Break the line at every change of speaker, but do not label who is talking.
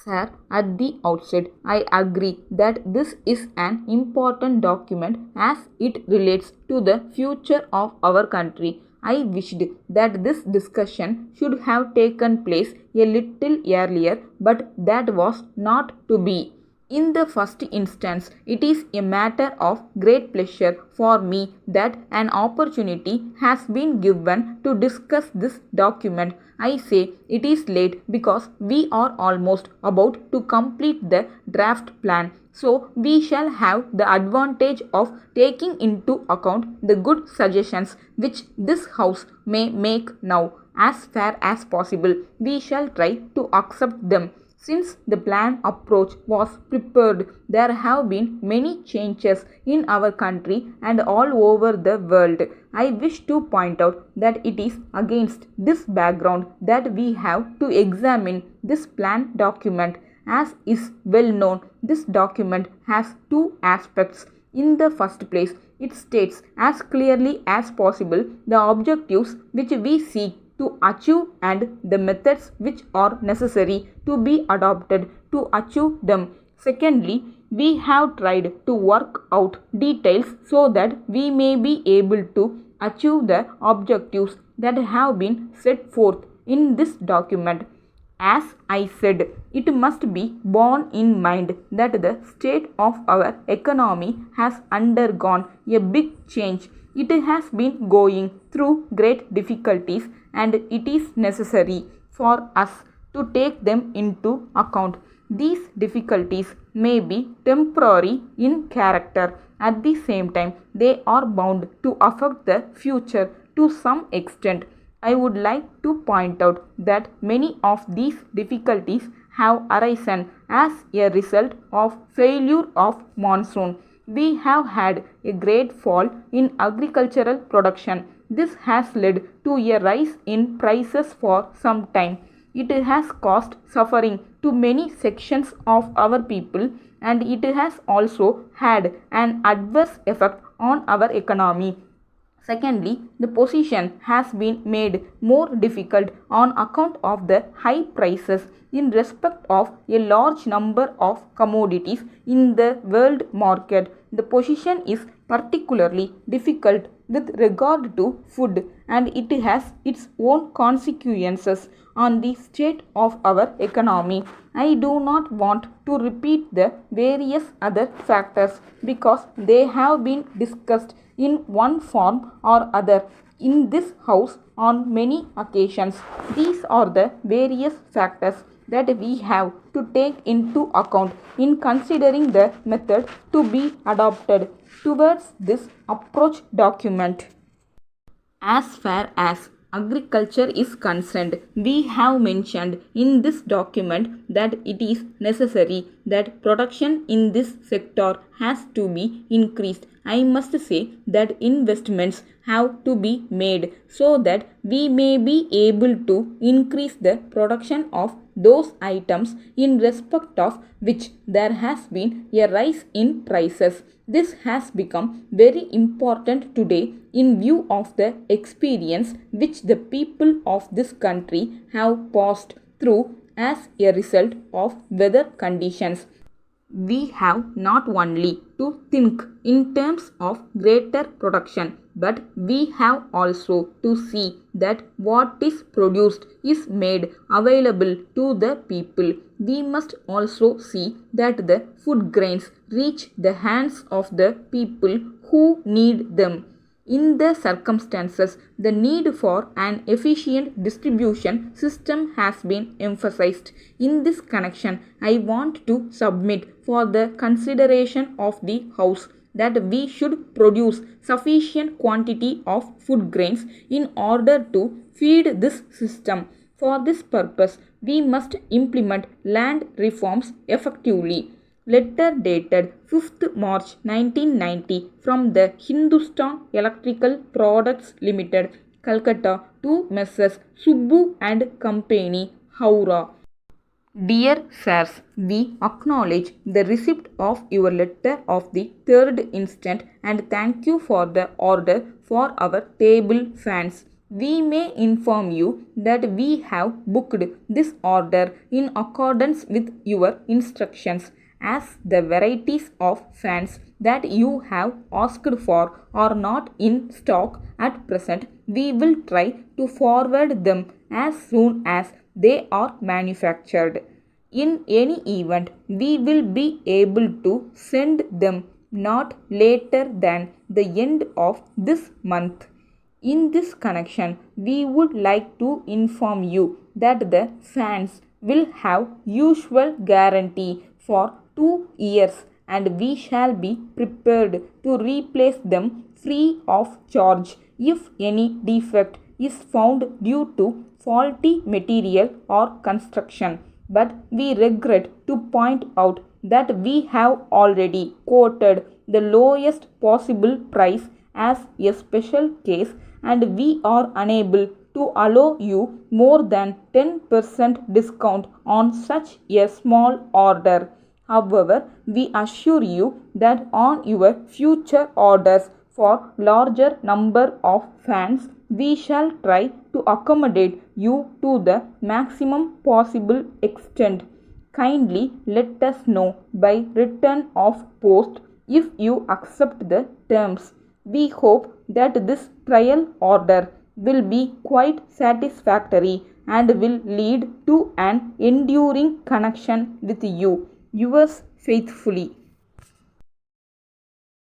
Sir, at the outset, I agree that this is an important document as it relates to the future of our country. I wished that this discussion should have taken place a little earlier, but that was not to be. In the first instance, it is a matter of great pleasure for me that an opportunity has been given to discuss this document. I say it is late because we are almost about to complete the draft plan. So, we shall have the advantage of taking into account the good suggestions which this House may make now. As far as possible, we shall try to accept them. Since the plan approach was prepared, there have been many changes in our country and all over the world. I wish to point out that it is against this background that we have to examine this plan document. As is well known, this document has two aspects. In the first place, it states as clearly as possible the objectives which we seek to achieve and the methods which are necessary to be adopted to achieve them. Secondly, we have tried to work out details so that we may be able to achieve the objectives that have been set forth in this document. As I said, it must be borne in mind that the state of our economy has undergone a big change. It has been going through great difficulties and it is necessary for us to take them into account. These difficulties may be temporary in character. At the same time, they are bound to affect the future to some extent. I would like to point out that many of these difficulties have arisen as a result of failure of monsoon. We have had a great fall in agricultural production. This has led to a rise in prices for some time. It has caused suffering to many sections of our people and it has also had an adverse effect on our economy. Secondly, the position has been made more difficult on account of the high prices in respect of a large number of commodities in the world market. The position is particularly difficult with regard to food and it has its own consequences on the state of our economy. I do not want to repeat the various other factors because they have been discussed in one form or other in this House on many occasions. These are the various factors that we have to take into account in considering the method to be adopted towards this approach document. As far as agriculture is concerned, we have mentioned in this document that it is necessary that production in this sector has to be increased. I must say that investments have to be made so that we may be able to increase the production of those items in respect of which there has been a rise in prices. This has become very important today in view of the experience which the people of this country have passed through as a result of weather conditions. We have not only to think in terms of greater production, but we have also to see that what is produced is made available to the people. We must also see that the food grains reach the hands of the people who need them. In the circumstances, the need for an efficient distribution system has been emphasized. In this connection, I want to submit for the consideration of the House that we should produce sufficient quantity of food grains in order to feed this system. For this purpose, we must implement land reforms effectively. Letter dated 5th March 1990 from the Hindustan Electrical Products Limited, Calcutta to Messrs. Subbu and Company, Howrah. Dear Sirs, we acknowledge the receipt of your letter of the 3rd instant and thank you for the order for our table fans. We may inform you that we have booked this order in accordance with your instructions, as the varieties of fans that you have asked for are not in stock at present. We will try to forward them as soon as they are manufactured. In any event, we will be able to send them not later than the end of this month. In this connection, we would like to inform you that the fans will have usual guarantee for 2 years, and we shall be prepared to replace them free of charge if any defect is found due to faulty material or construction. But we regret to point out that we have already quoted the lowest possible price as a special case, and we are unable to allow you more than 10% discount on such a small order. However, we assure you that on your future orders for larger number of fans, we shall try to accommodate you to the maximum possible extent. Kindly let us know by return of post if you accept the terms. We hope that this trial order will be quite satisfactory and will lead to an enduring connection with you. Yours faithfully.